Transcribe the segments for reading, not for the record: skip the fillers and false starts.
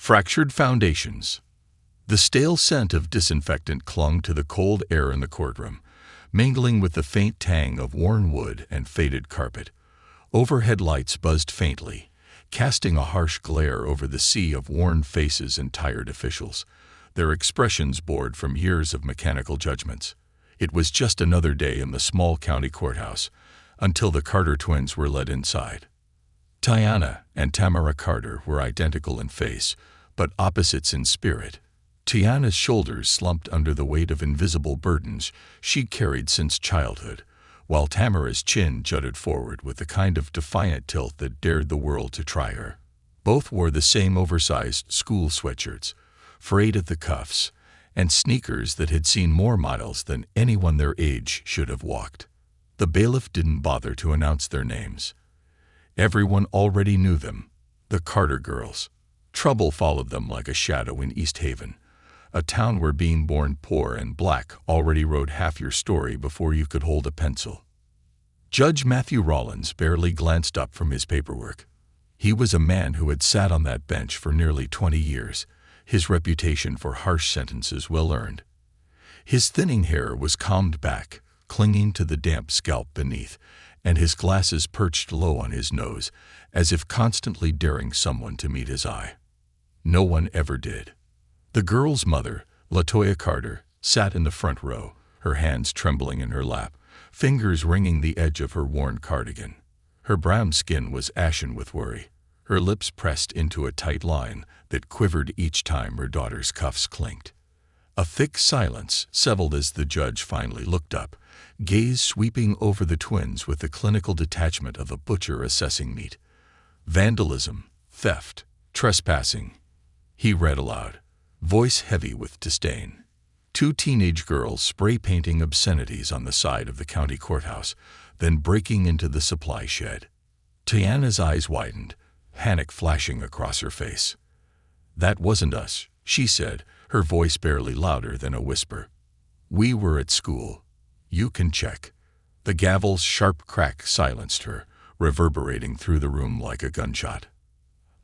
Fractured foundations. The stale scent of disinfectant clung to the cold air in the courtroom, mingling with the faint tang of worn wood and faded carpet. Overhead lights buzzed faintly, casting a harsh glare over the sea of worn faces and tired officials, their expressions bored from years of mechanical judgments. It was just another day in the small county courthouse, until the Carter twins were led inside. Tiana and Tamara Carter were identical in face, but opposites in spirit. Tiana's shoulders slumped under the weight of invisible burdens she'd carried since childhood, while Tamara's chin jutted forward with the kind of defiant tilt that dared the world to try her. Both wore the same oversized school sweatshirts, frayed at the cuffs, and sneakers that had seen more miles than anyone their age should have walked. The bailiff didn't bother to announce their names. Everyone already knew them, the Carter girls. Trouble followed them like a shadow in East Haven, a town where being born poor and black already wrote half your story before you could hold a pencil. Judge Matthew Rollins barely glanced up from his paperwork. He was a man who had sat on that bench for nearly 20 years, his reputation for harsh sentences well earned. His thinning hair was combed back, clinging to the damp scalp beneath, and his glasses perched low on his nose, as if constantly daring someone to meet his eye. No one ever did. The girl's mother, LaToya Carter, sat in the front row, her hands trembling in her lap, fingers wringing the edge of her worn cardigan. Her brown skin was ashen with worry, her lips pressed into a tight line that quivered each time her daughter's cuffs clinked. A thick silence settled as the judge finally looked up, gaze sweeping over the twins with the clinical detachment of a butcher assessing meat. Vandalism, theft, trespassing. He read aloud, voice heavy with disdain. 2 teenage girls spray-painting obscenities on the side of the county courthouse, then breaking into the supply shed. Tiana's eyes widened, panic flashing across her face. "That wasn't us," she said, her voice barely louder than a whisper. "We were at school. You can check." The gavel's sharp crack silenced her, reverberating through the room like a gunshot.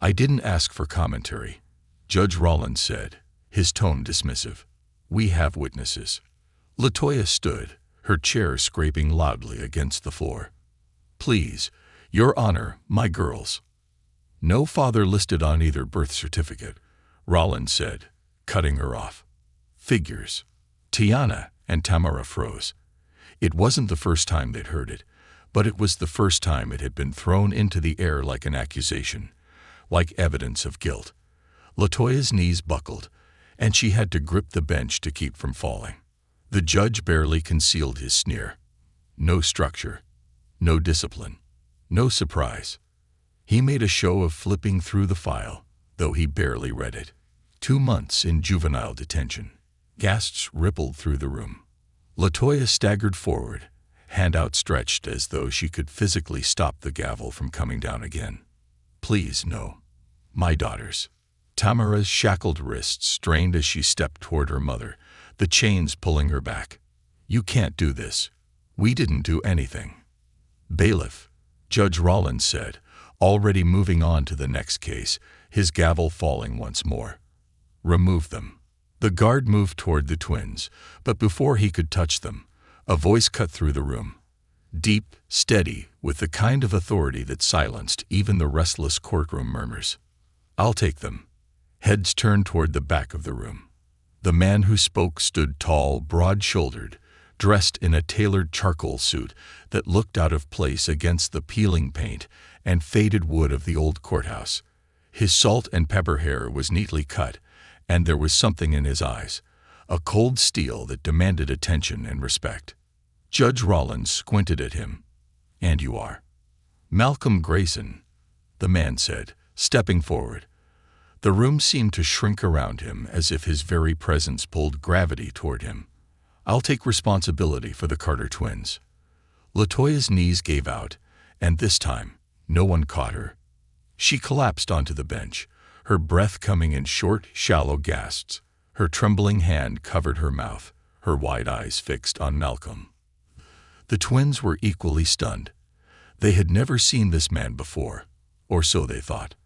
"I didn't ask for commentary," Judge Rollins said, his tone dismissive. "We have witnesses." LaToya stood, her chair scraping loudly against the floor. "Please, Your Honor, my girls." "No father listed on either birth certificate," Rollins said, cutting her off. "Figures." Tiana and Tamara froze. It wasn't the first time they'd heard it, but it was the first time it had been thrown into the air like an accusation, like evidence of guilt. LaToya's knees buckled, and she had to grip the bench to keep from falling. The judge barely concealed his sneer. No structure, no discipline, no surprise. He made a show of flipping through the file, though he barely read it. 2 months in juvenile detention. Gasps rippled through the room. LaToya staggered forward, hand outstretched as though she could physically stop the gavel from coming down again. "Please, no. My daughters." Tamara's shackled wrists strained as she stepped toward her mother, the chains pulling her back. "You can't do this. We didn't do anything." "Bailiff," Judge Rollins said, already moving on to the next case, his gavel falling once more. "Remove them." The guard moved toward the twins, but before he could touch them, a voice cut through the room. Deep, steady, with the kind of authority that silenced even the restless courtroom murmurs. "I'll take them." Heads turned toward the back of the room. The man who spoke stood tall, broad-shouldered, dressed in a tailored charcoal suit that looked out of place against the peeling paint and faded wood of the old courthouse. His salt and pepper hair was neatly cut, and there was something in his eyes, a cold steel that demanded attention and respect. Judge Rollins squinted at him. "And you are?" "Malcolm Grayson," the man said, stepping forward. The room seemed to shrink around him as if his very presence pulled gravity toward him. "I'll take responsibility for the Carter twins." LaToya's knees gave out, and this time, no one caught her. She collapsed onto the bench, her breath coming in short, shallow gasps. Her trembling hand covered her mouth, her wide eyes fixed on Malcolm. The twins were equally stunned. They had never seen this man before, or so they thought.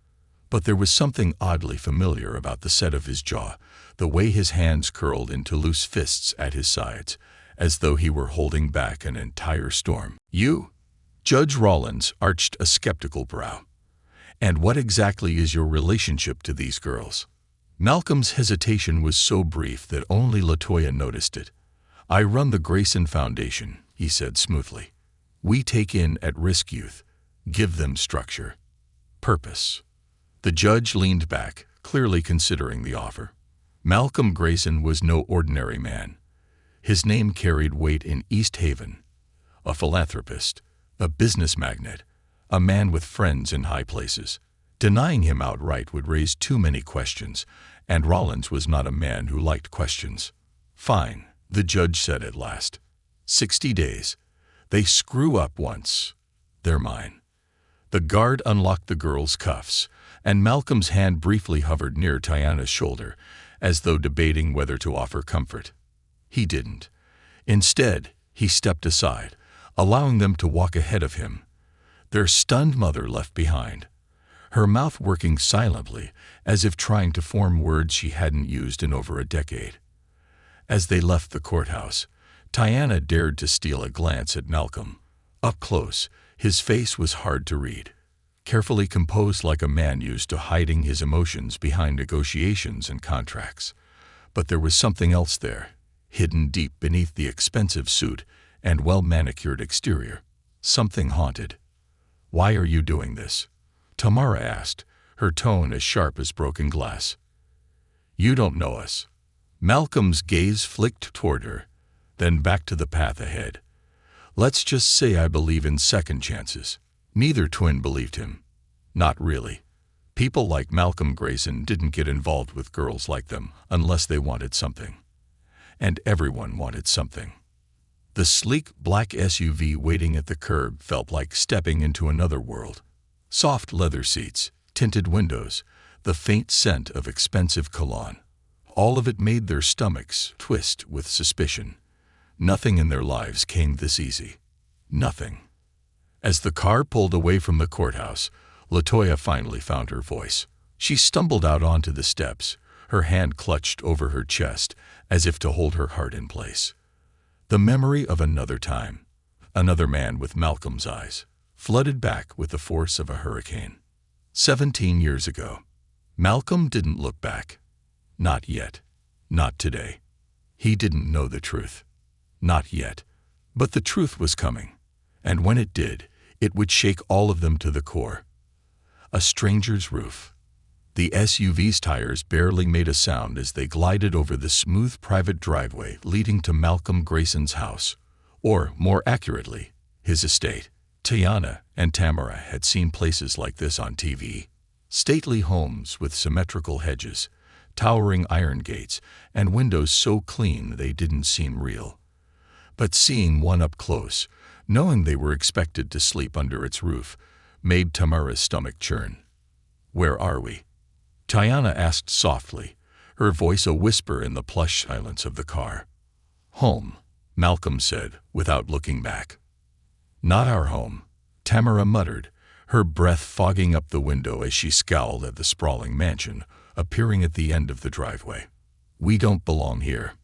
But there was something oddly familiar about the set of his jaw, the way his hands curled into loose fists at his sides, as though he were holding back an entire storm. "You?" Judge Rollins arched a skeptical brow. "And what exactly is your relationship to these girls?" Malcolm's hesitation was so brief that only LaToya noticed it. "I run the Grayson Foundation," he said smoothly. "We take in at-risk youth, give them structure, purpose." The judge leaned back, clearly considering the offer. Malcolm Grayson was no ordinary man. His name carried weight in East Haven. A philanthropist, a business magnate, a man with friends in high places. Denying him outright would raise too many questions, and Rollins was not a man who liked questions. "Fine," the judge said at last. 60 days. They screw up once. They're mine." The guard unlocked the girl's cuffs, and Malcolm's hand briefly hovered near Tiana's shoulder, as though debating whether to offer comfort. He didn't. Instead, he stepped aside, allowing them to walk ahead of him. Their stunned mother left behind, her mouth working silently, as if trying to form words she hadn't used in over a decade. As they left the courthouse, Tiana dared to steal a glance at Malcolm. Up close, his face was hard to read, carefully composed like a man used to hiding his emotions behind negotiations and contracts. But there was something else there, hidden deep beneath the expensive suit and well-manicured exterior. Something haunted. "Why are you doing this?" Tamara asked, her tone as sharp as broken glass. "You don't know us." Malcolm's gaze flicked toward her, then back to the path ahead. "Let's just say I believe in second chances." Neither twin believed him. Not really. People like Malcolm Grayson didn't get involved with girls like them unless they wanted something. And everyone wanted something. The sleek black SUV waiting at the curb felt like stepping into another world. Soft leather seats, tinted windows, the faint scent of expensive cologne. All of it made their stomachs twist with suspicion. Nothing in their lives came this easy. Nothing. As the car pulled away from the courthouse, LaToya finally found her voice. She stumbled out onto the steps, her hand clutched over her chest as if to hold her heart in place. The memory of another time, another man with Malcolm's eyes, flooded back with the force of a hurricane. 17 years ago. Malcolm didn't look back. Not yet. Not today. He didn't know the truth. Not yet. But the truth was coming. And when it did, it would shake all of them to the core. A stranger's roof. The SUV's tires barely made a sound as they glided over the smooth private driveway leading to Malcolm Grayson's house, or, more accurately, his estate. Tiana and Tamara had seen places like this on TV. Stately homes with symmetrical hedges, towering iron gates, and windows so clean they didn't seem real. But seeing one up close, knowing they were expected to sleep under its roof, made Tamara's stomach churn. "Where are we?" Tiana asked softly, her voice a whisper in the plush silence of the car. "Home," Malcolm said, without looking back. "Not our home," Tamara muttered, her breath fogging up the window as she scowled at the sprawling mansion appearing at the end of the driveway. "We don't belong here."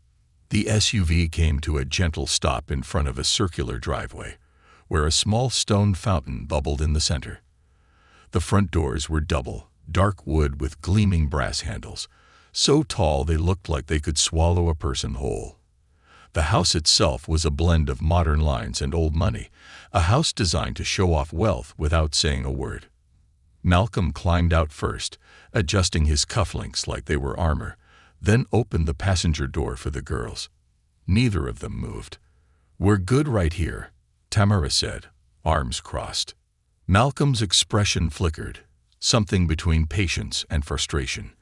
The SUV came to a gentle stop in front of a circular driveway, where a small stone fountain bubbled in the center. The front doors were double, dark wood with gleaming brass handles, so tall they looked like they could swallow a person whole. The house itself was a blend of modern lines and old money, a house designed to show off wealth without saying a word. Malcolm climbed out first, adjusting his cufflinks like they were armor, then opened the passenger door for the girls. Neither of them moved. "We're good right here," Tamara said, arms crossed. Malcolm's expression flickered, something between patience and frustration,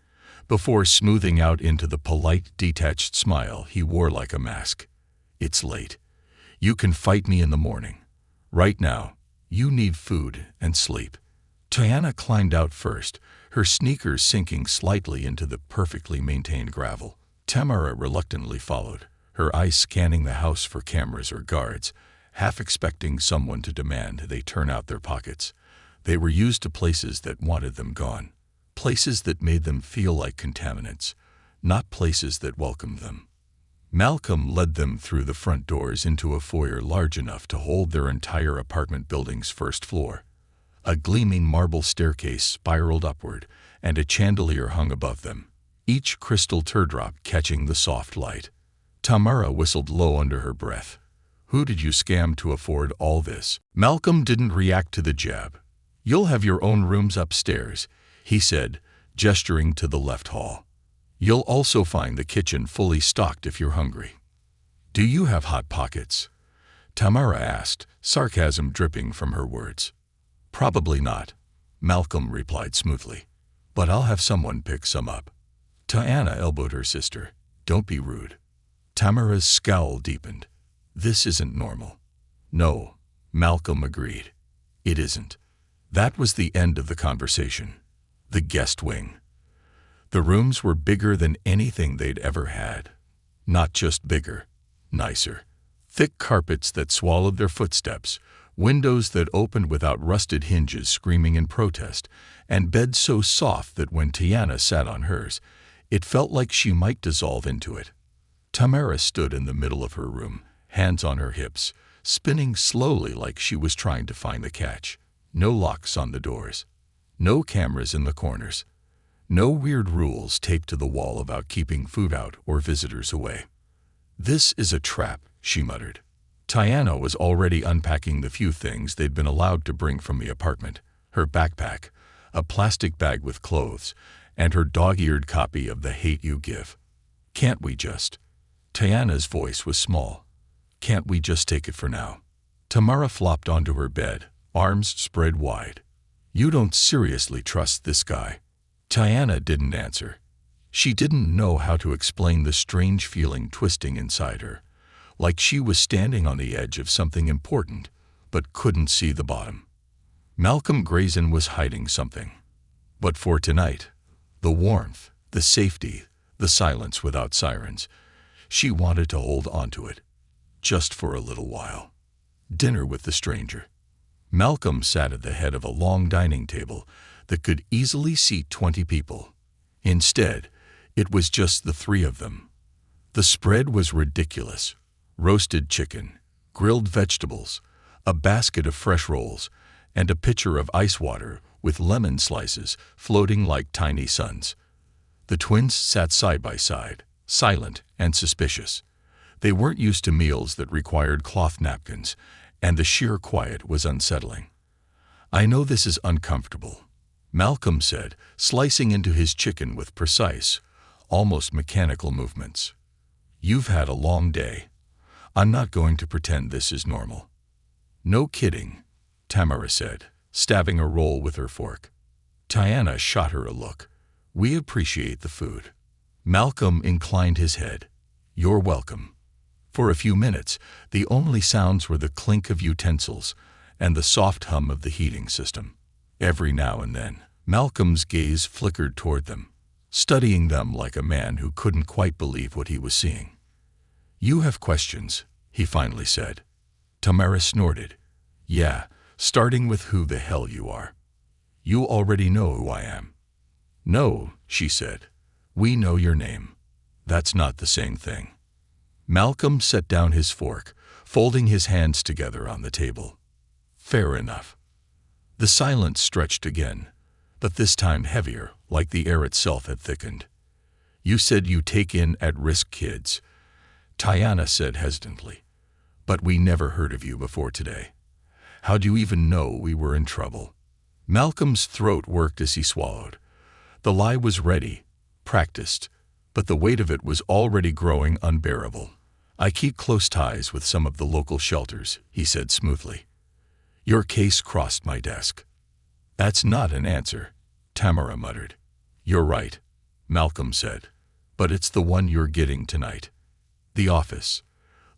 before smoothing out into the polite, detached smile he wore like a mask. "It's late. You can fight me in the morning. Right now, you need food and sleep." Tiana climbed out first, her sneakers sinking slightly into the perfectly maintained gravel. Tamara reluctantly followed, her eyes scanning the house for cameras or guards, half expecting someone to demand they turn out their pockets. They were used to places that wanted them gone. places that made them feel like contaminants, not places that welcomed them. Malcolm led them through the front doors into a foyer large enough to hold their entire apartment building's first floor. A gleaming marble staircase spiraled upward, and a chandelier hung above them, each crystal teardrop catching the soft light. Tamara whistled low under her breath. Who did you scam to afford all this? Malcolm didn't react to the jab. You'll have your own rooms upstairs, he said, gesturing to the left hall. You'll also find the kitchen fully stocked if you're hungry. Do you have hot pockets? Tamara asked, sarcasm dripping from her words. Probably not, Malcolm replied smoothly. But I'll have someone pick some up. Tiana elbowed her sister. Don't be rude. Tamara's scowl deepened. This isn't normal. No, Malcolm agreed. It isn't. That was the end of the conversation. The guest wing. The rooms were bigger than anything they'd ever had. Not just bigger, nicer. Thick carpets that swallowed their footsteps, windows that opened without rusted hinges screaming in protest, and beds so soft that when Tiana sat on hers, it felt like she might dissolve into it. Tamara stood in the middle of her room, hands on her hips, spinning slowly like she was trying to find the catch. No locks on the doors. No cameras in the corners. No weird rules taped to the wall about keeping food out or visitors away. This is a trap, she muttered. Tiana was already unpacking the few things they'd been allowed to bring from the apartment, her backpack, a plastic bag with clothes, and her dog-eared copy of The Hate You Give. Can't we just? Tiana's voice was small. Can't we just take it for now? Tamara flopped onto her bed, arms spread wide. You don't seriously trust this guy? Tiana didn't answer. She didn't know how to explain the strange feeling twisting inside her, like she was standing on the edge of something important, but couldn't see the bottom. Malcolm Grayson was hiding something. But for tonight, the warmth, the safety, the silence without sirens, she wanted to hold on to it, just for a little while. Dinner with the stranger. Malcolm sat at the head of a long dining table that could easily seat 20 people. Instead, it was just the three of them. The spread was ridiculous. Roasted chicken, grilled vegetables, a basket of fresh rolls, and a pitcher of ice water with lemon slices floating like tiny suns. The twins sat side by side, silent and suspicious. They weren't used to meals that required cloth napkins, and the sheer quiet was unsettling. I know this is uncomfortable, Malcolm said, slicing into his chicken with precise, almost mechanical movements. You've had a long day. I'm not going to pretend this is normal. No kidding, Tamara said, stabbing a roll with her fork. Tiana shot her a look. We appreciate the food. Malcolm inclined his head. You're welcome. For a few minutes, the only sounds were the clink of utensils and the soft hum of the heating system. Every now and then, Malcolm's gaze flickered toward them, studying them like a man who couldn't quite believe what he was seeing. You have questions, he finally said. Tamara snorted. Yeah, starting with who the hell you are. You already know who I am. No, she said. We know your name. That's not the same thing. Malcolm set down his fork, folding his hands together on the table. Fair enough. The silence stretched again, but this time heavier, like the air itself had thickened. You said you take in at-risk kids, Tiana said hesitantly. But we never heard of you before today. How'd you even know we were in trouble? Malcolm's throat worked as he swallowed. The lie was ready, practiced, but the weight of it was already growing unbearable. I keep close ties with some of the local shelters, he said smoothly. Your case crossed my desk. That's not an answer, Tamara muttered. You're right, Malcolm said, but it's the one you're getting tonight. The office.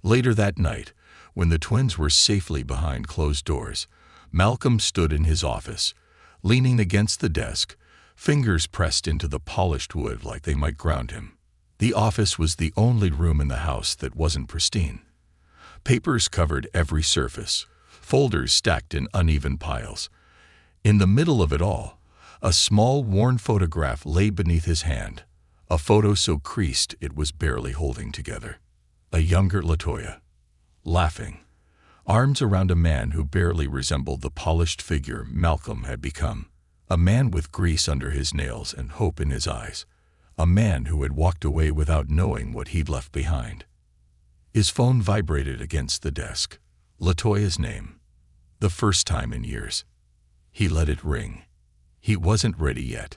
Later that night, when the twins were safely behind closed doors, Malcolm stood in his office, leaning against the desk, fingers pressed into the polished wood like they might ground him. The office was the only room in the house that wasn't pristine. Papers covered every surface, folders stacked in uneven piles. In the middle of it all, A small, worn photograph lay beneath his hand, a photo so creased it was barely holding together. A younger Latoya, laughing, arms around a man who barely resembled the polished figure Malcolm had become. A man with grease under his nails and hope in his eyes. A man who had walked away without knowing what he'd left behind. His phone vibrated against the desk. Latoya's name. The first time in years. He let it ring. He wasn't ready yet,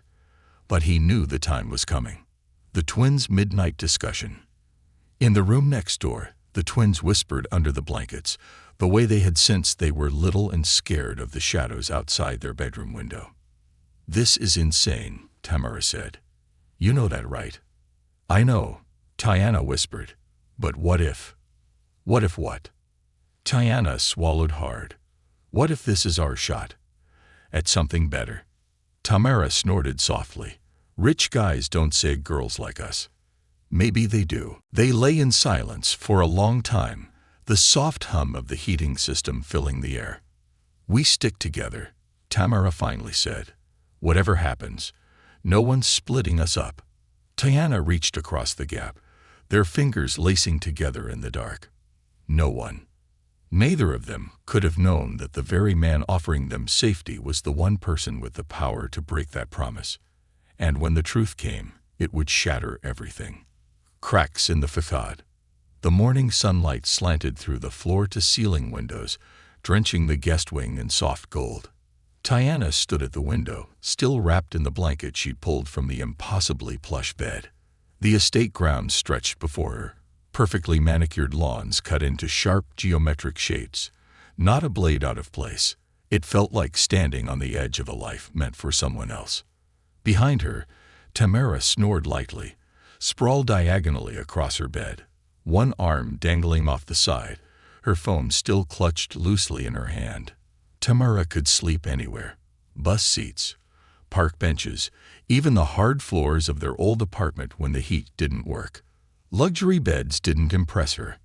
but he knew the time was coming. The twins' midnight discussion. In the room next door, the twins whispered under the blankets, the way they had sensed they were little and scared of the shadows outside their bedroom window. "This is insane," Tamara said. "You know that, right?" "I know," Tiana whispered. "But what if?" "What if what?" Tiana swallowed hard. "What if this is our shot at something better?" Tamara snorted softly. "Rich guys don't say girls like us." "Maybe they do." They lay in silence for a long time, the soft hum of the heating system filling the air. "We stick together," Tamara finally said. "Whatever happens, no one's splitting us up." Tiana reached across the gap, their fingers lacing together in the dark. No one. Neither of them could have known that the very man offering them safety was the one person with the power to break that promise. And when the truth came, it would shatter everything. Cracks in the facade. The morning sunlight slanted through the floor-to-ceiling windows, drenching the guest wing in soft gold. Tiana stood at the window, still wrapped in the blanket she'd pulled from the impossibly plush bed. The estate grounds stretched before her, perfectly manicured lawns cut into sharp geometric shapes, not a blade out of place. It felt like standing on the edge of a life meant for someone else. Behind her, Tamara snored lightly, sprawled diagonally across her bed, one arm dangling off the side, her phone still clutched loosely in her hand. Tamara could sleep anywhere. Bus seats, park benches, even the hard floors of their old apartment when the heat didn't work. Luxury beds didn't impress her.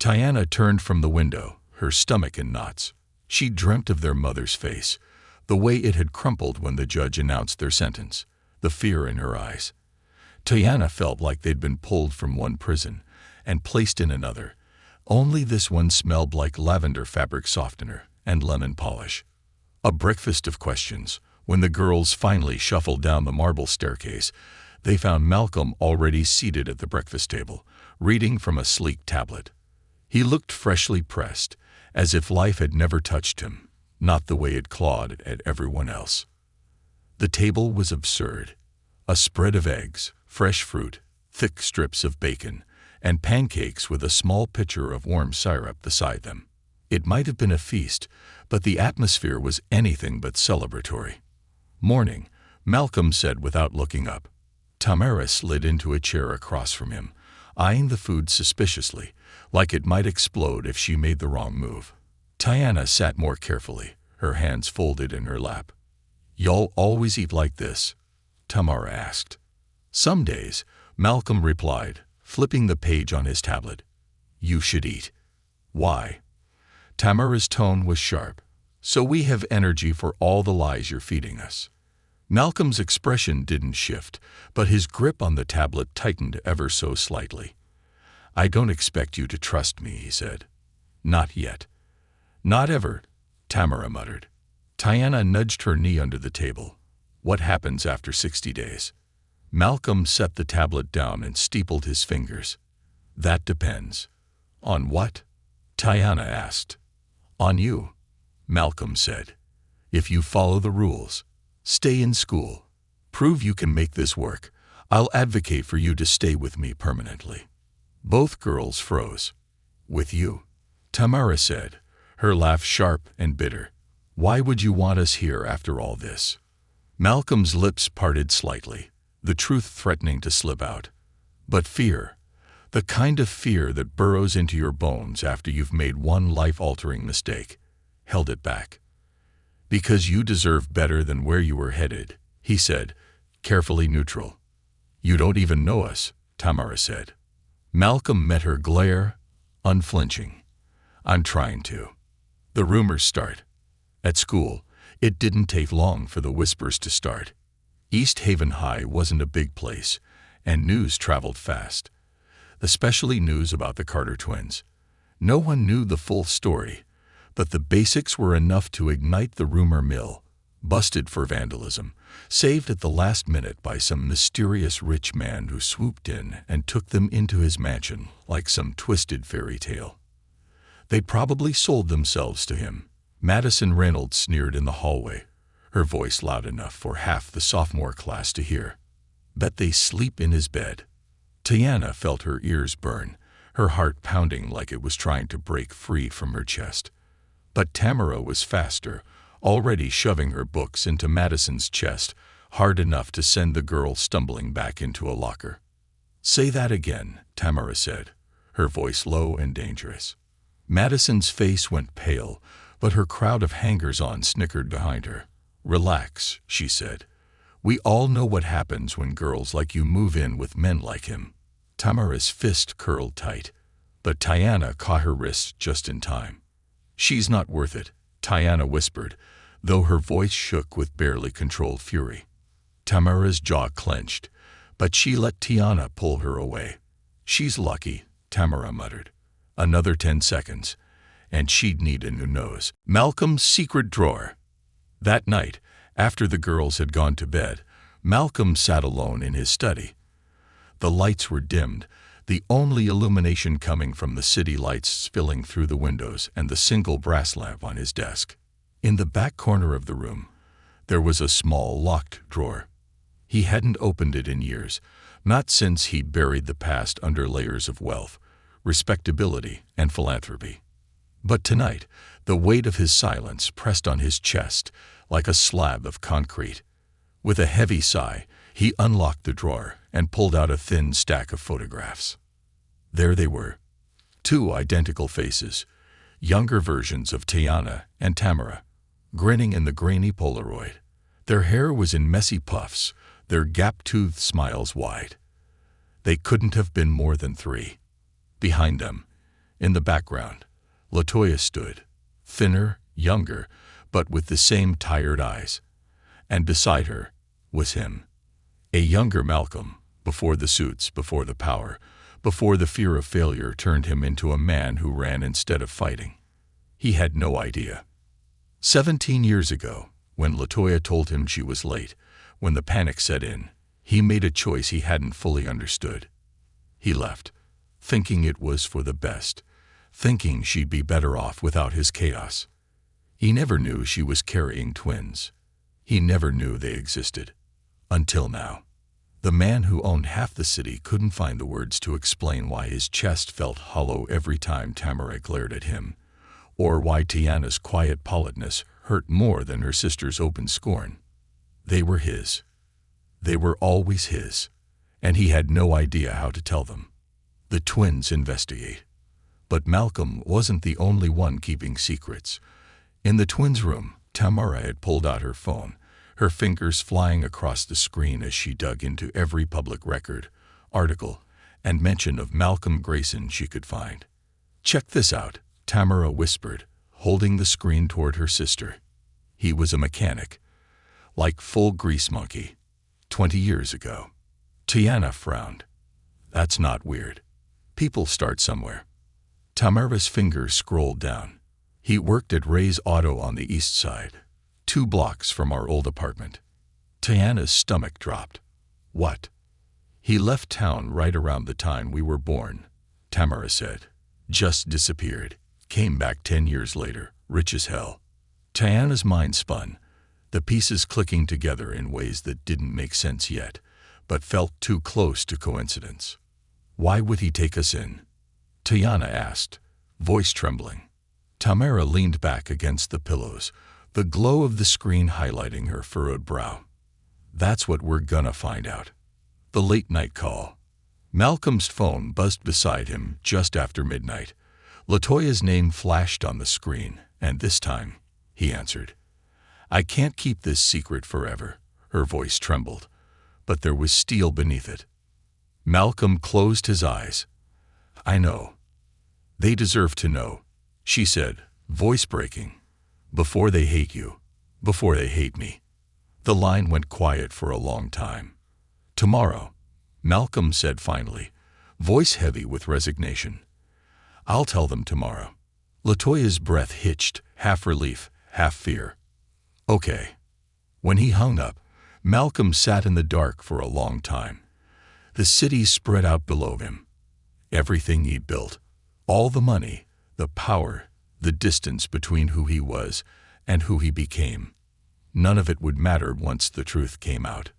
Tiana turned from the window, her stomach in knots. She dreamt of their mother's face, the way it had crumpled when the judge announced their sentence, the fear in her eyes. Tiana felt like they'd been pulled from one prison and placed in another, only this one smelled like lavender fabric softener and lemon polish. A breakfast of questions. When the girls finally shuffled down the marble staircase, they found Malcolm already seated at the breakfast table, reading from a sleek tablet. He looked freshly pressed, as if life had never touched him, not the way it clawed at everyone else. The table was absurd. A spread of eggs, fresh fruit, thick strips of bacon, and pancakes with a small pitcher of warm syrup beside them. It might have been a feast, but the atmosphere was anything but celebratory. "Morning," Malcolm said without looking up. Tamara slid into a chair across from him, eyeing the food suspiciously, like it might explode if she made the wrong move. Tiana sat more carefully, her hands folded in her lap. "Y'all always eat like this?" Tamara asked. "Some days," Malcolm replied, flipping the page on his tablet. "You should eat." "Why?" Tamara's tone was sharp. "So we have energy for all the lies you're feeding us." Malcolm's expression didn't shift, but his grip on the tablet tightened ever so slightly. "I don't expect you to trust me," he said. "Not yet." "Not ever," Tamara muttered. Tiana nudged her knee under the table. "What happens after 60 days?" Malcolm set the tablet down and steepled his fingers. "That depends." "On what?" Tiana asked. "On you," Malcolm said. "If you follow the rules, stay in school, prove you can make this work, I'll advocate for you to stay with me permanently." Both girls froze. "With you?" Tamara said, her laugh sharp and bitter. "Why would you want us here after all this?" Malcolm's lips parted slightly, the truth threatening to slip out. "But fear, the kind of fear that burrows into your bones after you've made one life-altering mistake, held it back." "Because you deserve better than where you were headed," he said, carefully neutral. "You don't even know us," Tamara said. Malcolm met her glare, unflinching. "I'm trying to." The rumors start. At school, it didn't take long for the whispers to start. East Haven High wasn't a big place, and news traveled fast, especially news about the Carter twins. No one knew the full story, but the basics were enough to ignite the rumor mill. Busted for vandalism, saved at the last minute by some mysterious rich man who swooped in and took them into his mansion like some twisted fairy tale. They'd probably sold themselves to him. Madison Reynolds sneered in the hallway, her voice loud enough for half the sophomore class to hear. Bet they sleep in his bed. Tiana felt her ears burn, her heart pounding like it was trying to break free from her chest. But Tamara was faster, already shoving her books into Madison's chest, hard enough to send the girl stumbling back into a locker. "Say that again," Tamara said, her voice low and dangerous. Madison's face went pale, but her crowd of hangers-on snickered behind her. "Relax," she said. "We all know what happens when girls like you move in with men like him." Tamara's fist curled tight, but Tiana caught her wrist just in time. "She's not worth it," Tiana whispered, though her voice shook with barely controlled fury. Tamara's jaw clenched, but she let Tiana pull her away. "She's lucky," Tamara muttered. "Another 10 seconds, and she'd need a new nose." Malcolm's secret drawer. That night, after the girls had gone to bed, Malcolm sat alone in his study. The lights were dimmed, the only illumination coming from the city lights spilling through the windows and the single brass lamp on his desk. In the back corner of the room, there was a small locked drawer. He hadn't opened it in years, not since he'd buried the past under layers of wealth, respectability, and philanthropy. But tonight, the weight of his silence pressed on his chest like a slab of concrete. With a heavy sigh, he unlocked the drawer and pulled out a thin stack of photographs. There they were, 2 identical faces, younger versions of Tiana and Tamara, grinning in the grainy Polaroid. Their hair was in messy puffs, their gap-toothed smiles wide. They couldn't have been more than 3. Behind them, in the background, Latoya stood, thinner, younger, but with the same tired eyes. And beside her was him, a younger Malcolm, before the suits, before the power, before the fear of failure turned him into a man who ran instead of fighting. He had no idea. 17 years ago, when Latoya told him she was late, when the panic set in, he made a choice he hadn't fully understood. He left, thinking it was for the best, thinking she'd be better off without his chaos. He never knew she was carrying twins. He never knew they existed. Until now. The man who owned half the city couldn't find the words to explain why his chest felt hollow every time Tamara glared at him, or why Tiana's quiet politeness hurt more than her sister's open scorn. They were his. They were always his, and he had no idea how to tell them. The twins investigate. But Malcolm wasn't the only one keeping secrets. In the twins' room, Tamara had pulled out her phone, her fingers flying across the screen as she dug into every public record, article, and mention of Malcolm Grayson she could find. "Check this out," Tamara whispered, holding the screen toward her sister. He was a mechanic, like full grease monkey, 20 years ago. Tiana frowned. "That's not weird. People start somewhere." Tamara's fingers scrolled down. "He worked at Ray's Auto on the east side, 2 blocks from our old apartment." Tiana's stomach dropped. "What?" "He left town right around the time we were born," Tamara said. "Just disappeared. Came back 10 years later, rich as hell." Tiana's mind spun, the pieces clicking together in ways that didn't make sense yet, but felt too close to coincidence. "Why would he take us in?" Tiana asked, voice trembling. Tamara leaned back against the pillows, the glow of the screen highlighting her furrowed brow. "That's what we're gonna find out." The late-night call. Malcolm's phone buzzed beside him just after midnight. Latoya's name flashed on the screen, and this time, he answered. "I can't keep this secret forever." Her voice trembled, but there was steel beneath it. Malcolm closed his eyes. "I know. They deserve to know," she said, voice breaking. "Before they hate you, before they hate me. The line went quiet for a long time. "Tomorrow," Malcolm said finally, voice heavy with resignation. "I'll tell them tomorrow." Latoya's breath hitched, half relief, half fear. "Okay." When he hung up, Malcolm sat in the dark for a long time. The city spread out below him. Everything he'd built, all the money, the power, the distance between who he was and who he became. None of it would matter once the truth came out.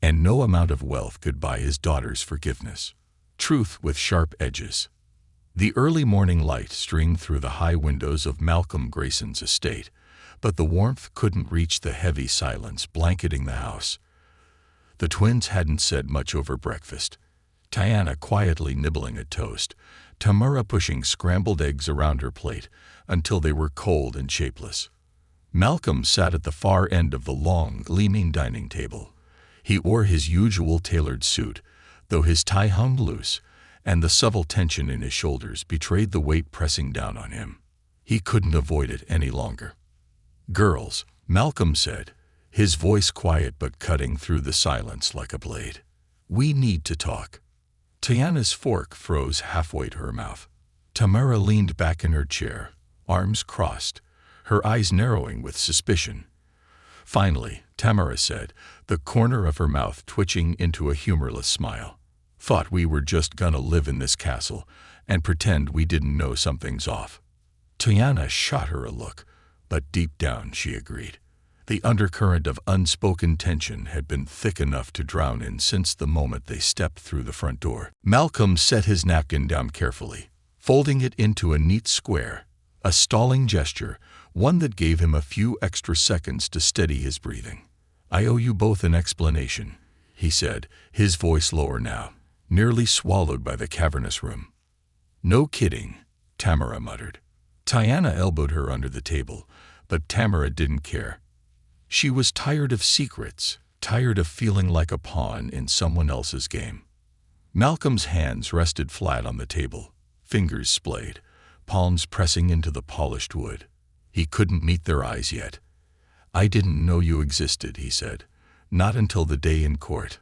And no amount of wealth could buy his daughter's forgiveness. Truth with sharp edges. The early morning light streamed through the high windows of Malcolm Grayson's estate, but the warmth couldn't reach the heavy silence blanketing the house. The twins hadn't said much over breakfast. Tiana quietly nibbling at toast, Tamara pushing scrambled eggs around her plate until they were cold and shapeless. Malcolm sat at the far end of the long, gleaming dining table. He wore his usual tailored suit, though his tie hung loose, and the subtle tension in his shoulders betrayed the weight pressing down on him. He couldn't avoid it any longer. "Girls," Malcolm said, his voice quiet but cutting through the silence like a blade. "We need to talk." Tiana's fork froze halfway to her mouth. Tamara leaned back in her chair, arms crossed, her eyes narrowing with suspicion. Finally, Tamara said, the corner of her mouth twitching into a humorless smile. "Thought we were just gonna live in this castle and pretend we didn't know something's off." Tiana shot her a look, but deep down she agreed. The undercurrent of unspoken tension had been thick enough to drown in since the moment they stepped through the front door. Malcolm set his napkin down carefully, folding it into a neat square, a stalling gesture, one that gave him a few extra seconds to steady his breathing. "I owe you both an explanation," he said, his voice lower now, nearly swallowed by the cavernous room. "No kidding," Tamara muttered. Tiana elbowed her under the table, but Tamara didn't care. She was tired of secrets, tired of feeling like a pawn in someone else's game. Malcolm's hands rested flat on the table, fingers splayed, palms pressing into the polished wood. He couldn't meet their eyes yet. "I didn't know you existed," he said, "not until the day in court."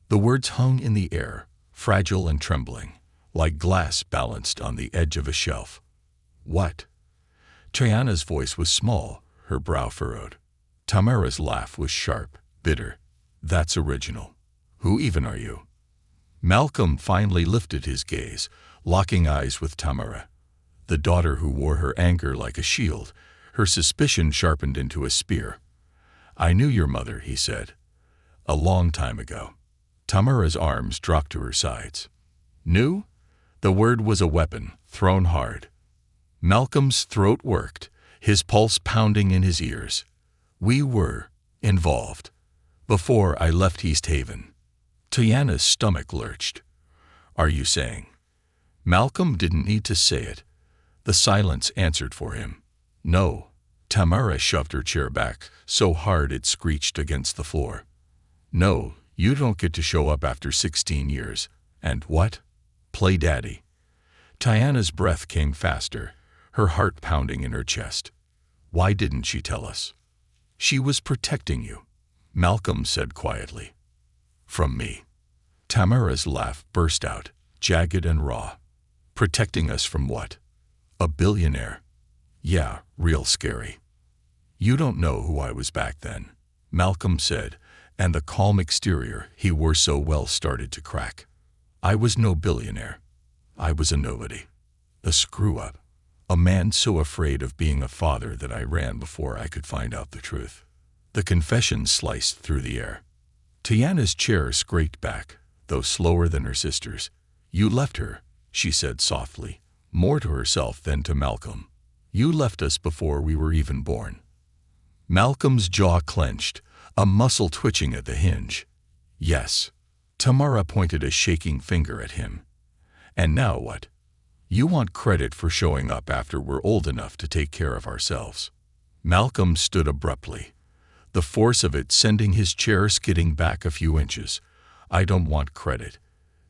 The words hung in the air, fragile and trembling, like glass balanced on the edge of a shelf. "What?" Tiana's voice was small, her brow furrowed. Tamara's laugh was sharp, bitter. "That's original. Who even are you?" Malcolm finally lifted his gaze, locking eyes with Tamara, the daughter who wore her anger like a shield, her suspicion sharpened into a spear. "I knew your mother," he said. "A long time ago." Tamara's arms dropped to her sides. "Knew?" The word was a weapon, thrown hard. Malcolm's throat worked, his pulse pounding in his ears. "We were involved. Before I left East Haven." Tiana's stomach lurched. "Are you saying?" Malcolm didn't need to say it. The silence answered for him. "No." Tamara shoved her chair back, so hard it screeched against the floor. "No, you don't get to show up after 16 years. And what? Play daddy." Tiana's breath came faster, her heart pounding in her chest. "Why didn't she tell us?" "She was protecting you," Malcolm said quietly. "From me." Tamara's laugh burst out, jagged and raw. "Protecting us from what? A billionaire? Yeah, real scary." "You don't know who I was back then," Malcolm said, and the calm exterior he wore so well started to crack. "I was no billionaire. I was a nobody. A screw-up. A man so afraid of being a father that I ran before I could find out the truth." The confession sliced through the air. Tiana's chair scraped back, though slower than her sister's. "You left her," she said softly, more to herself than to Malcolm. "You left us before we were even born." Malcolm's jaw clenched, a muscle twitching at the hinge. "Yes." Tamara pointed a shaking finger at him. "And now what? You want credit for showing up after we're old enough to take care of ourselves." Malcolm stood abruptly, the force of it sending his chair skidding back a few inches. "I don't want credit."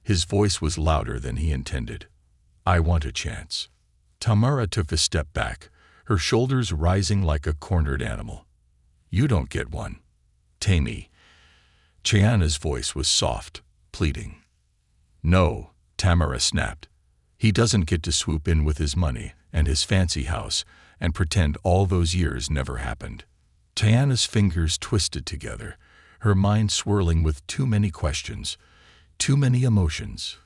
His voice was louder than he intended. "I want a chance." Tamara took a step back, her shoulders rising like a cornered animal. "You don't get one." Tammy. Cheyana's voice was soft, pleading. No, Tamara snapped. He doesn't get to swoop in with his money and his fancy house and pretend all those years never happened. Cheyana's fingers twisted together, her mind swirling with too many questions, too many emotions.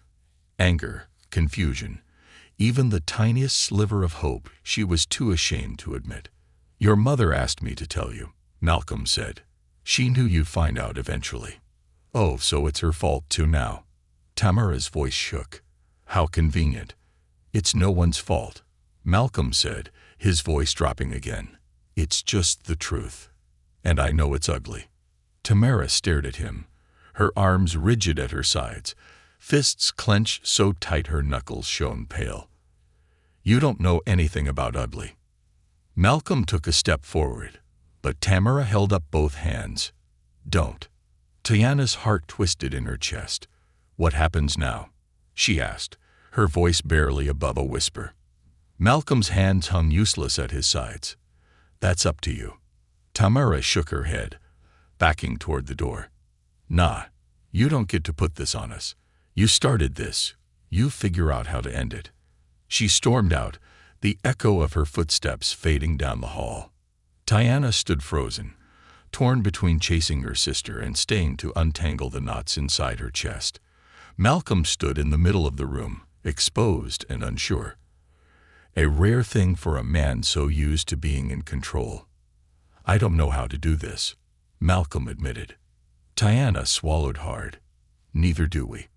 Anger, confusion, even the tiniest sliver of hope she was too ashamed to admit. Your mother asked me to tell you, Malcolm said. She knew you'd find out eventually. Oh, so it's her fault too now. Tamara's voice shook. How convenient. It's no one's fault, Malcolm said, his voice dropping again. It's just the truth. And I know it's ugly. Tamara stared at him, her arms rigid at her sides, fists clenched so tight her knuckles shone pale. You don't know anything about ugly. Malcolm took a step forward, but Tamara held up both hands. Don't. Cheyana's heart twisted in her chest. What happens now? She asked, her voice barely above a whisper. Malcolm's hands hung useless at his sides. That's up to you. Tamara shook her head, backing toward the door. Nah, you don't get to put this on us. You started this. You figure out how to end it. She stormed out, the echo of her footsteps fading down the hall. Cheyana stood frozen, torn between chasing her sister and staying to untangle the knots inside her chest. Malcolm stood in the middle of the room, exposed and unsure. A rare thing for a man so used to being in control. I don't know how to do this, Malcolm admitted. Cheyana swallowed hard. Neither do we.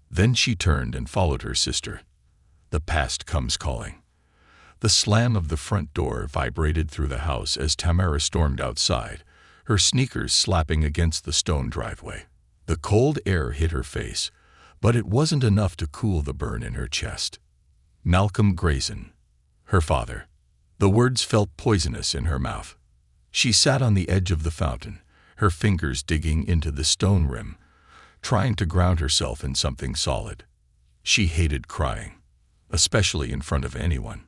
Then she turned and followed her sister. The past comes calling. The slam of the front door vibrated through the house as Tamara stormed outside, her sneakers slapping against the stone driveway. The cold air hit her face, but it wasn't enough to cool the burn in her chest. Malcolm Grayson, her father. The words felt poisonous in her mouth. She sat on the edge of the fountain, her fingers digging into the stone rim, trying to ground herself in something solid. She hated crying, especially in front of anyone.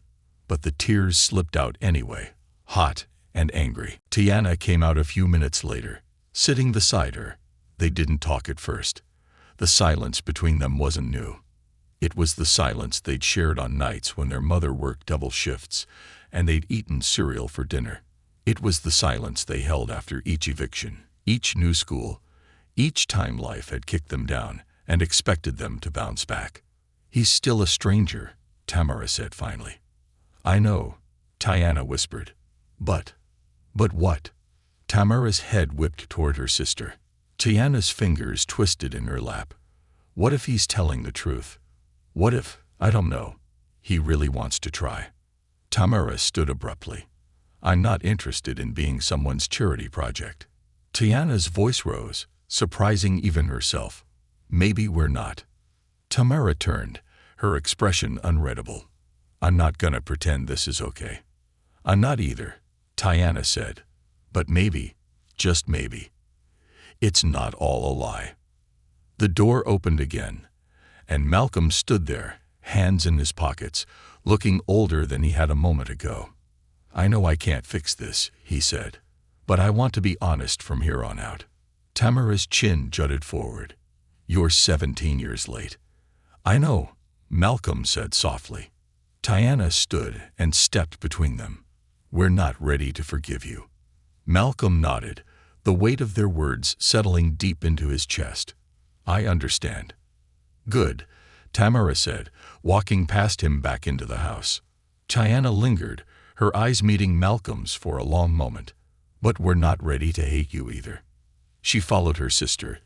But the tears slipped out anyway, hot and angry. Cheyana came out a few minutes later, sitting beside her. They didn't talk at first. The silence between them wasn't new. It was the silence they'd shared on nights when their mother worked double shifts and they'd eaten cereal for dinner. It was the silence they held after each eviction, each new school, each time life had kicked them down and expected them to bounce back. He's still a stranger, Tamara said finally. I know, Cheyana whispered. But what? Tamara's head whipped toward her sister. Cheyana's fingers twisted in her lap. What if he's telling the truth? What if, I don't know, he really wants to try? Tamara stood abruptly. I'm not interested in being someone's charity project. Cheyana's voice rose, surprising even herself. Maybe we're not. Tamara turned, her expression unreadable. I'm not gonna pretend this is okay. I'm not either, Cheyana said. But maybe, just maybe, it's not all a lie. The door opened again, and Malcolm stood there, hands in his pockets, looking older than he had a moment ago. I know I can't fix this, he said, but I want to be honest from here on out. Tamara's chin jutted forward. You're 17 years late. I know, Malcolm said softly. Cheyana stood and stepped between them. We're not ready to forgive you. Malcolm nodded, the weight of their words settling deep into his chest. I understand. Good, Tamara said, walking past him back into the house. Cheyana lingered, her eyes meeting Malcolm's for a long moment. But we're not ready to hate you either. She followed her sister,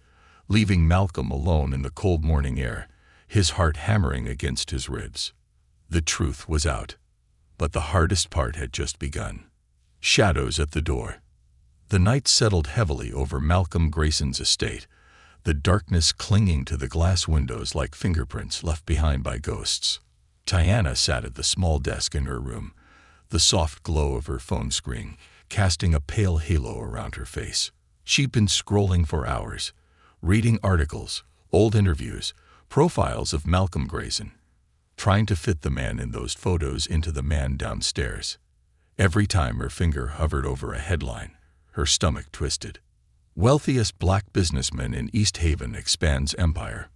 leaving Malcolm alone in the cold morning air, his heart hammering against his ribs. The truth was out, but the hardest part had just begun. Shadows at the door. The night settled heavily over Malcolm Grayson's estate, the darkness clinging to the glass windows like fingerprints left behind by ghosts. Cheyana sat at the small desk in her room, the soft glow of her phone screen casting a pale halo around her face. She'd been scrolling for hours, reading articles, old interviews, profiles of Malcolm Grayson, trying to fit the man in those photos into the man downstairs. Every time her finger hovered over a headline, her stomach twisted. Wealthiest black businessman in East Haven expands empire.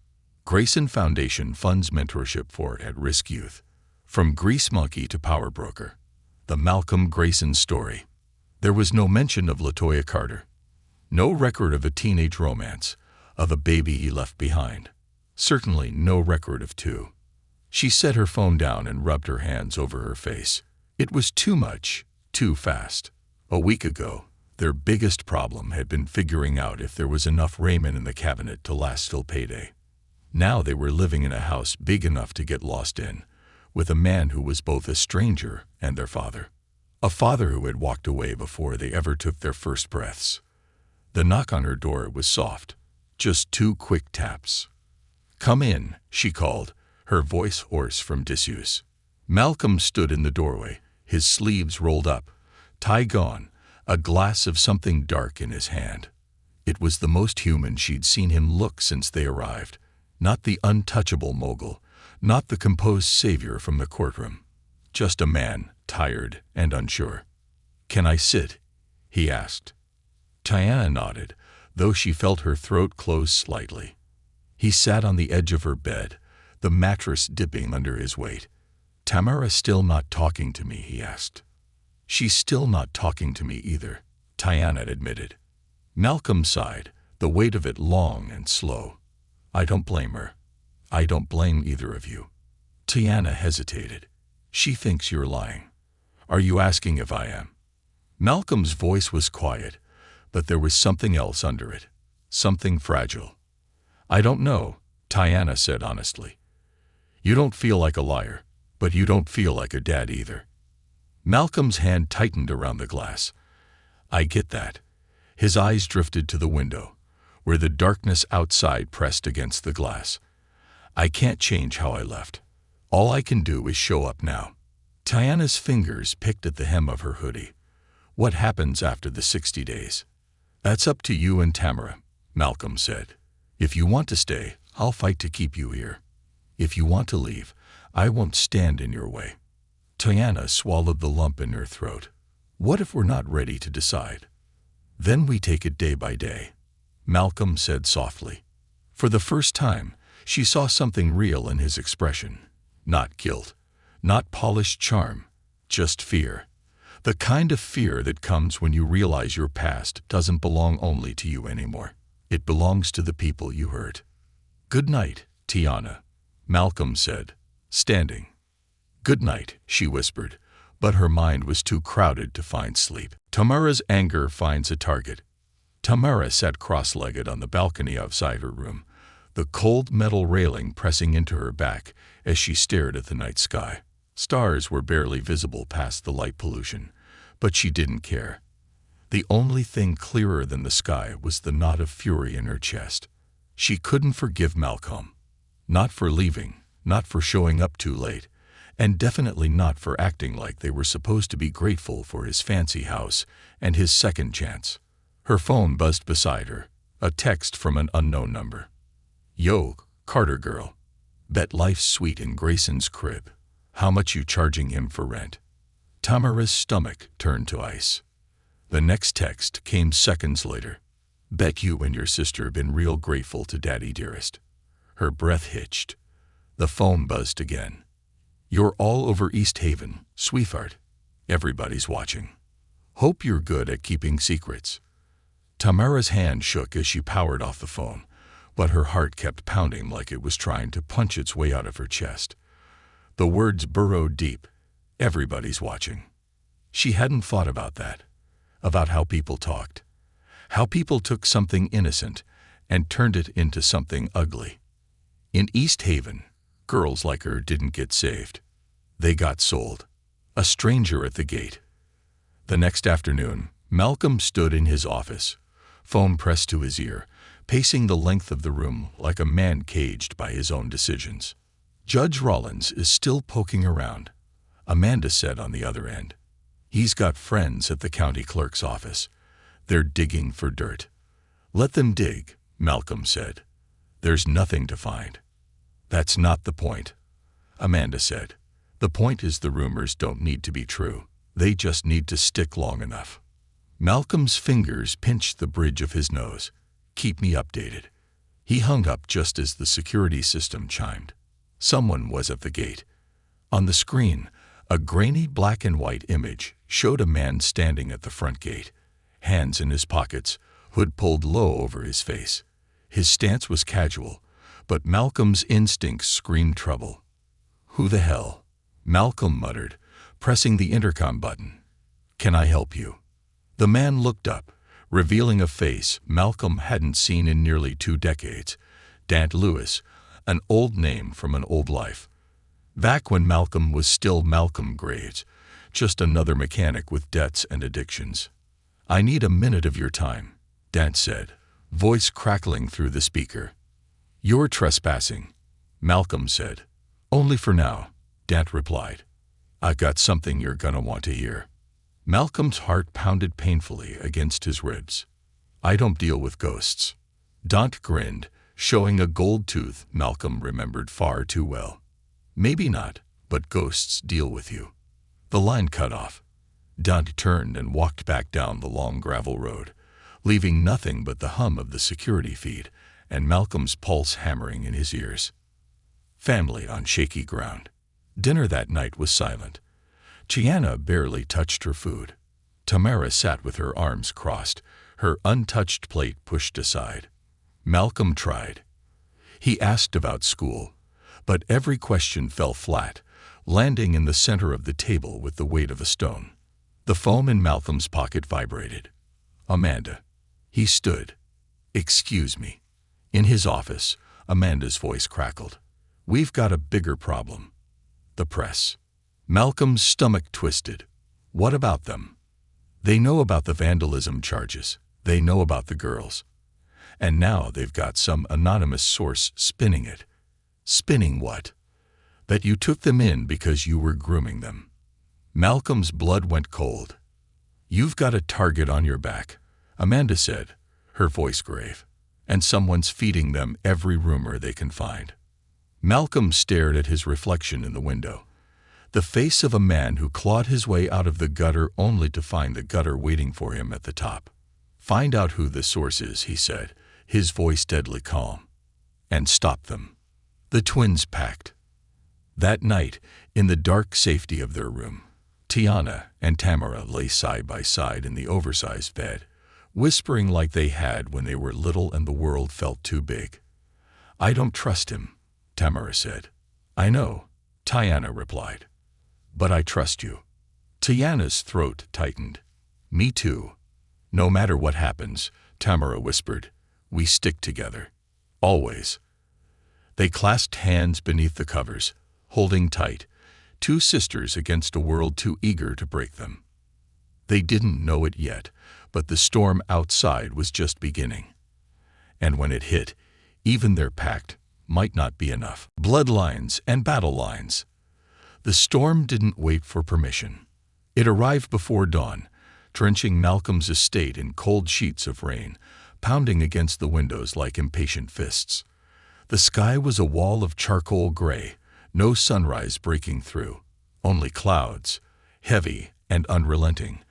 Grayson Foundation funds mentorship for at-risk youth. From grease monkey to power broker. The Malcolm Grayson story. There was no mention of LaToya Carter. No record of a teenage romance, of a baby he left behind. Certainly no record of two. She set her phone down and rubbed her hands over her face. It was too much, too fast. A week ago, their biggest problem had been figuring out if there was enough ramen in the cabinet to last till payday. Now they were living in a house big enough to get lost in, with a man who was both a stranger and their father. A father who had walked away before they ever took their first breaths. The knock on her door was soft, just 2 quick taps. "Come in," she called, her voice hoarse from disuse. Malcolm stood in the doorway, his sleeves rolled up, tie gone, a glass of something dark in his hand. It was the most human she'd seen him look since they arrived. Not the untouchable mogul, not the composed savior from the courtroom. Just a man, tired and unsure. "Can I sit?" he asked. Tiana nodded, though she felt her throat close slightly. He sat on the edge of her bed, the mattress dipping under his weight. "Tamara still not talking to me?" he asked. "She's still not talking to me either," Tiana admitted. Malcolm sighed, the weight of it long and slow. "I don't blame her. I don't blame either of you." Tiana hesitated. "She thinks you're lying. Are you asking if I am?" Malcolm's voice was quiet, but there was something else under it, something fragile. "I don't know," Tiana said honestly. "You don't feel like a liar, but you don't feel like a dad either." Malcolm's hand tightened around the glass. "I get that." His eyes drifted to the window, where the darkness outside pressed against the glass. "I can't change how I left. All I can do is show up now." Tiana's fingers picked at the hem of her hoodie. "What happens after the 60 days? "That's up to you and Tamara," Malcolm said. "If you want to stay, I'll fight to keep you here. If you want to leave, I won't stand in your way." Tiana swallowed the lump in her throat. "What if we're not ready to decide?" "Then we take it day by day," Malcolm said softly. For the first time, she saw something real in his expression. Not guilt, not polished charm, just fear. The kind of fear that comes when you realize your past doesn't belong only to you anymore. It belongs to the people you hurt. "Good night, Tiana," Malcolm said, standing. "Good night," she whispered, but her mind was too crowded to find sleep. Tamara's anger finds a target. Tamara sat cross-legged on the balcony outside her room, the cold metal railing pressing into her back as she stared at the night sky. Stars were barely visible past the light pollution, but she didn't care. The only thing clearer than the sky was the knot of fury in her chest. She couldn't forgive Malcolm. Not for leaving, not for showing up too late, and definitely not for acting like they were supposed to be grateful for his fancy house and his second chance. Her phone buzzed beside her, a text from an unknown number. "Yo, Carter girl. Bet life's sweet in Grayson's crib. How much you charging him for rent?" Tamara's stomach turned to ice. The next text came seconds later. "Bet you and your sister been real grateful to Daddy dearest." Her breath hitched. The phone buzzed again. "You're all over East Haven, sweetheart. Everybody's watching. Hope you're good at keeping secrets." Tamara's hand shook as she powered off the phone, but her heart kept pounding like it was trying to punch its way out of her chest. The words burrowed deep. Everybody's watching. She hadn't thought about that, about how people talked, how people took something innocent and turned it into something ugly. In East Haven, girls like her didn't get saved. They got sold. A stranger at the gate. The next afternoon, Malcolm stood in his office, phone pressed to his ear, pacing the length of the room like a man caged by his own decisions. "Judge Rollins is still poking around," Amanda said on the other end. "He's got friends at the county clerk's office. They're digging for dirt." "Let them dig," Malcolm said. "There's nothing to find." "That's not the point," Amanda said. "The point is the rumors don't need to be true. They just need to stick long enough." Malcolm's fingers pinched the bridge of his nose. "Keep me updated." He hung up just as the security system chimed. Someone was at the gate. On the screen, a grainy black and white image showed a man standing at the front gate, hands in his pockets, hood pulled low over his face. His stance was casual, but Malcolm's instincts screamed trouble. "Who the hell?" Malcolm muttered, pressing the intercom button. "Can I help you?" The man looked up, revealing a face Malcolm hadn't seen in nearly 2 decades. Dant Lewis, an old name from an old life. Back when Malcolm was still Malcolm Graves, just another mechanic with debts and addictions. "I need a minute of your time," Dant said, voice crackling through the speaker. "You're trespassing," Malcolm said. "Only for now," Dant replied. "I got something you're gonna want to hear." Malcolm's heart pounded painfully against his ribs. "I don't deal with ghosts." Dant grinned, showing a gold tooth Malcolm remembered far too well. "Maybe not, but ghosts deal with you." The line cut off. Dant turned and walked back down the long gravel road, leaving nothing but the hum of the security feed and Malcolm's pulse hammering in his ears. Family on shaky ground. Dinner that night was silent. Tiana barely touched her food. Tamara sat with her arms crossed, her untouched plate pushed aside. Malcolm tried. He asked about school, but every question fell flat, landing in the center of the table with the weight of a stone. The foam in Malcolm's pocket vibrated. "Amanda." He stood. "Excuse me." In his office, Amanda's voice crackled. "We've got a bigger problem. The press." Malcolm's stomach twisted. "What about them?" "They know about the vandalism charges. They know about the girls. And now they've got some anonymous source spinning it." "Spinning what?" "That you took them in because you were grooming them." Malcolm's blood went cold. "You've got a target on your back," Amanda said, her voice grave. "And someone's feeding them every rumor they can find." Malcolm stared at his reflection in the window. The face of a man who clawed his way out of the gutter only to find the gutter waiting for him at the top. "Find out who the source is," he said, his voice deadly calm. "And stop them." The twins packed. That night, in the dark safety of their room, Tiana and Tamara lay side by side in the oversized bed, whispering like they had when they were little and the world felt too big. "I don't trust him," Tamara said. "I know," Tiana replied. "But I trust you." Tiana's throat tightened. "Me too." "No matter what happens," Tamara whispered, "we stick together. Always." They clasped hands beneath the covers, holding tight, 2 sisters against a world too eager to break them. They didn't know it yet, but the storm outside was just beginning. And when it hit, even their pact might not be enough. Bloodlines and battle lines. The storm didn't wait for permission. It arrived before dawn, drenching Malcolm's estate in cold sheets of rain, pounding against the windows like impatient fists. The sky was a wall of charcoal gray, no sunrise breaking through, only clouds, heavy and unrelenting,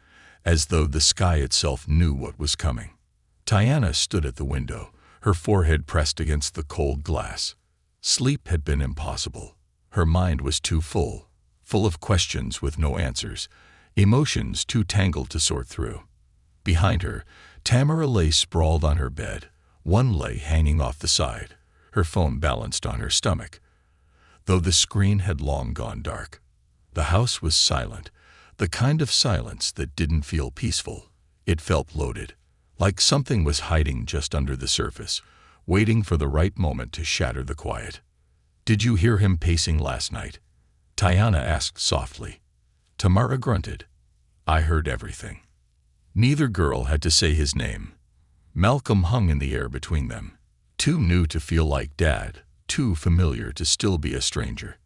as though the sky itself knew what was coming. Tiana stood at the window, her forehead pressed against the cold glass. Sleep had been impossible. Her mind was too full of questions with no answers, emotions too tangled to sort through. Behind her, Tamara lay sprawled on her bed, one leg hanging off the side, her phone balanced on her stomach. Though the screen had long gone dark, the house was silent, the kind of silence that didn't feel peaceful. It felt loaded, like something was hiding just under the surface, waiting for the right moment to shatter the quiet. "Did you hear him pacing last night?" Tiana asked softly. Tamara grunted. "I heard everything." Neither girl had to say his name. Malcolm hung in the air between them, too new to feel like dad, too familiar to still be a stranger.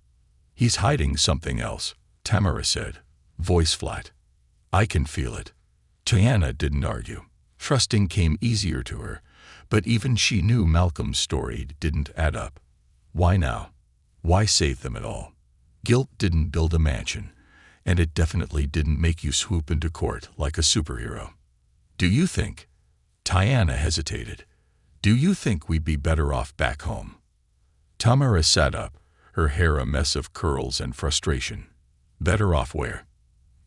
"He's hiding something else," Tamara said, voice flat. "I can feel it." Tiana didn't argue. Trusting came easier to her, but even she knew Malcolm's story didn't add up. Why now? Why save them at all? Guilt didn't build a mansion, and it definitely didn't make you swoop into court like a superhero. Do you think? Tiana hesitated. Do you think we'd be better off back home? Tamara sat up, her hair a mess of curls and frustration. Better off where?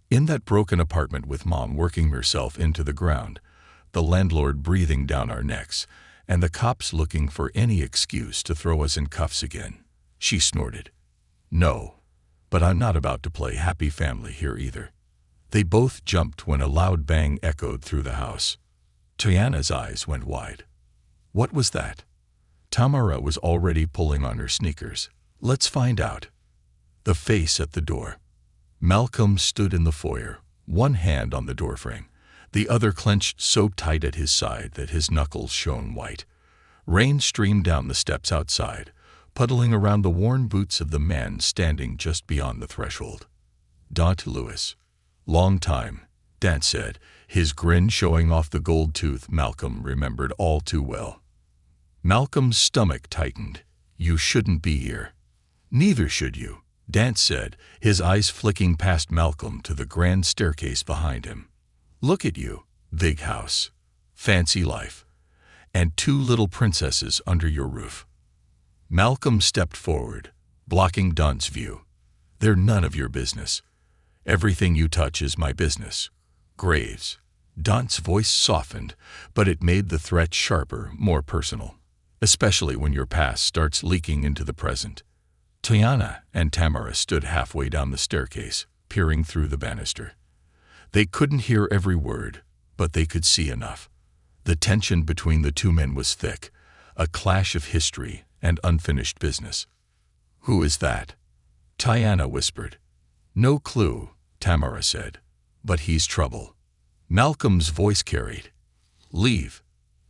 In that broken apartment with Mom working herself into the ground, the landlord breathing down our necks, and the cops looking for any excuse to throw us in cuffs again. She snorted. No, but I'm not about to play happy family here either. They both jumped when a loud bang echoed through the house. Tiana's eyes went wide. What was that? Tamara was already pulling on her sneakers. Let's find out. The face at the door. Malcolm stood in the foyer, one hand on the doorframe, the other clenched so tight at his side that his knuckles shone white. Rain streamed down the steps outside, puddling around the worn boots of the man standing just beyond the threshold. Daunt Lewis. Long time, Dant said, his grin showing off the gold tooth Malcolm remembered all too well. Malcolm's stomach tightened. You shouldn't be here. Neither should you, Dant said, his eyes flicking past Malcolm to the grand staircase behind him. Look at you, big house, fancy life, and two little princesses under your roof. Malcolm stepped forward, blocking Daunt's view. They're none of your business. Everything you touch is my business. Graves. Daunt's voice softened, but it made the threat sharper, more personal, especially when your past starts leaking into the present. Tiana and Tamara stood halfway down the staircase, peering through the banister. They couldn't hear every word, but they could see enough. The tension between the two men was thick, a clash of history and unfinished business. Who is that? Tiana whispered. No clue, Tamara said, but he's trouble. Malcolm's voice carried. Leave.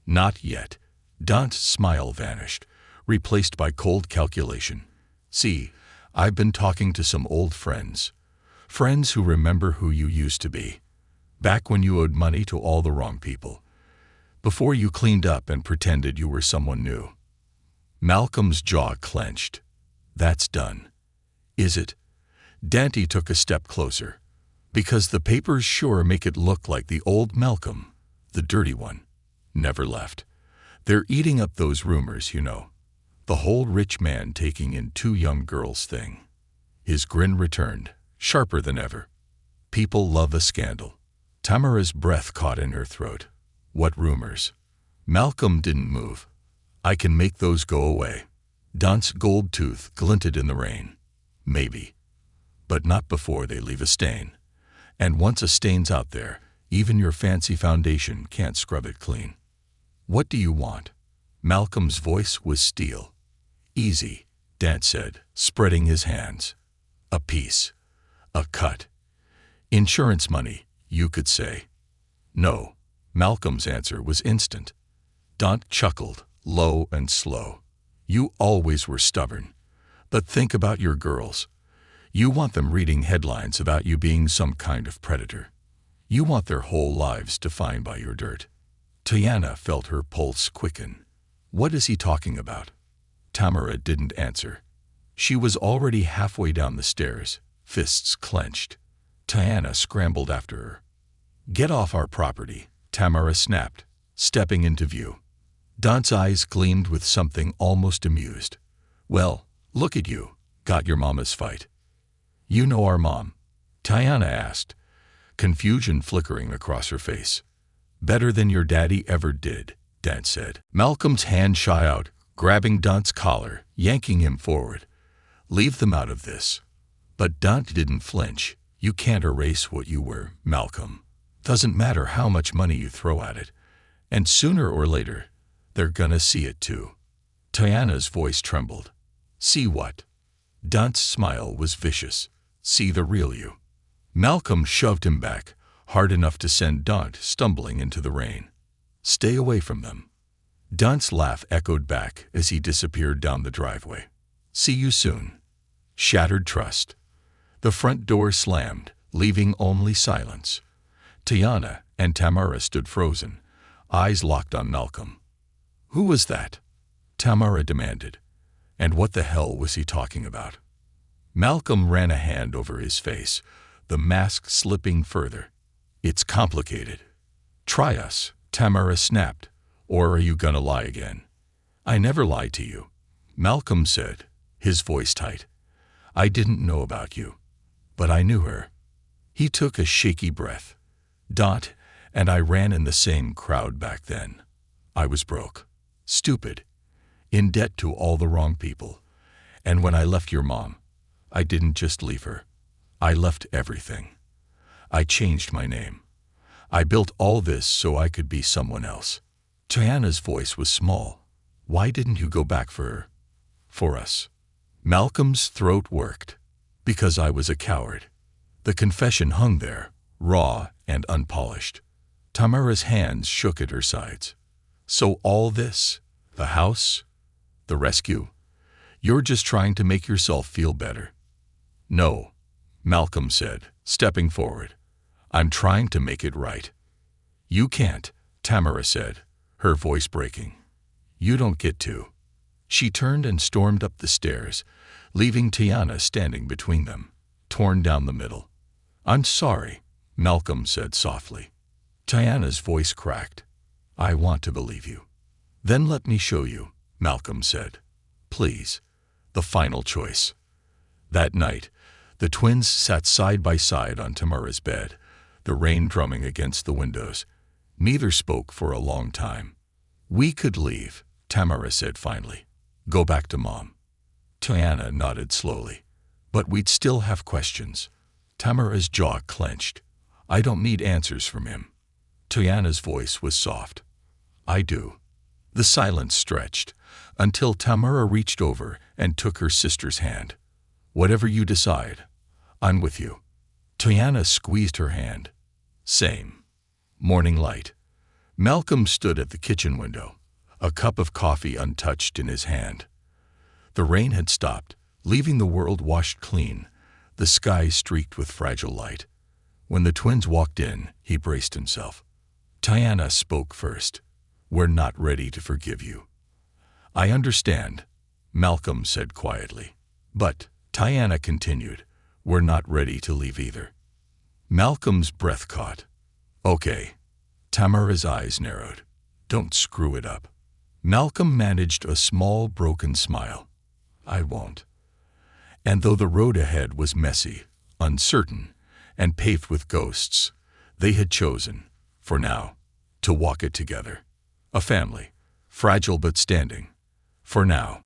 Not yet. Daunt's smile vanished, replaced by cold calculation. See, I've been talking to some old friends. Friends who remember who you used to be. Back when you owed money to all the wrong people. Before you cleaned up and pretended you were someone new. Malcolm's jaw clenched. That's done. Is it? Dante took a step closer. Because the papers sure make it look like the old Malcolm, the dirty one, never left. They're eating up those rumors, you know. The whole rich man taking in two young girls thing. His grin returned, sharper than ever. People love a scandal. Tamara's breath caught in her throat. What rumors? Malcolm didn't move. I can make those go away. Daunt's gold tooth glinted in the rain. Maybe. But not before they leave a stain. And once a stain's out there, even your fancy foundation can't scrub it clean. What do you want? Malcolm's voice was steel. Easy, Dant said, spreading his hands. A piece. A cut. Insurance money, you could say. No. Malcolm's answer was instant. Daunt chuckled, low and slow. You always were stubborn. But think about your girls. You want them reading headlines about you being some kind of predator. You want their whole lives defined by your dirt. Tiana felt her pulse quicken. What is he talking about? Tamara didn't answer. She was already halfway down the stairs, fists clenched. Tiana scrambled after her. Get off our property, Tamara snapped, stepping into view. Daunt's eyes gleamed with something almost amused. Well, look at you, got your mama's fight. You know our mom? Tiana asked, confusion flickering across her face. Better than your daddy ever did, Dant said. Malcolm's hand shot out, grabbing Daunt's collar, yanking him forward. Leave them out of this. But Daunt didn't flinch. You can't erase what you were, Malcolm. Doesn't matter how much money you throw at it. And sooner or later, they're gonna see it too. Tiana's voice trembled. See what? Daunt's smile was vicious. See the real you. Malcolm shoved him back, hard enough to send Daunt stumbling into the rain. Stay away from them. Daunt's laugh echoed back as he disappeared down the driveway. See you soon. Shattered trust. The front door slammed, leaving only silence. Tiana and Tamara stood frozen, eyes locked on Malcolm. Who was that? Tamara demanded. And what the hell was he talking about? Malcolm ran a hand over his face, the mask slipping further. It's complicated. Try us, Tamara snapped. Or are you gonna lie again? I never lied to you, Malcolm said, his voice tight. I didn't know about you, but I knew her. He took a shaky breath. Dot and I ran in the same crowd back then. I was broke, stupid, in debt to all the wrong people. And when I left your mom, I didn't just leave her. I left everything. I changed my name. I built all this so I could be someone else. Tiana's voice was small. Why didn't you go back for her? For us. Malcolm's throat worked. Because I was a coward. The confession hung there, raw and unpolished. Tamara's hands shook at her sides. So all this, the house, the rescue, you're just trying to make yourself feel better. No, Malcolm said, stepping forward. I'm trying to make it right. You can't, Tamara said, her voice breaking. You don't get to. She turned and stormed up the stairs, leaving Tiana standing between them, torn down the middle. I'm sorry, Malcolm said softly. Tiana's voice cracked. I want to believe you. Then let me show you, Malcolm said. Please. The final choice. That night, the twins sat side by side on Tamara's bed, the rain drumming against the windows. Neither spoke for a long time. We could leave, Tamara said finally. Go back to Mom. Tiana nodded slowly. But we'd still have questions. Tamara's jaw clenched. I don't need answers from him. Tiana's voice was soft. I do. The silence stretched, until Tamara reached over and took her sister's hand. Whatever you decide, I'm with you. Tiana squeezed her hand. Same. Morning light. Malcolm stood at the kitchen window, a cup of coffee untouched in his hand. The rain had stopped, leaving the world washed clean, the sky streaked with fragile light. When the twins walked in, he braced himself. Tiana spoke first. We're not ready to forgive you. I understand, Malcolm said quietly. But, Tiana continued, we're not ready to leave either. Malcolm's breath caught. Okay. Tamara's eyes narrowed. Don't screw it up. Malcolm managed a small, broken smile. I won't. And though the road ahead was messy, uncertain, and paved with ghosts, they had chosen, for now, to walk it together. A family, fragile but standing. For now.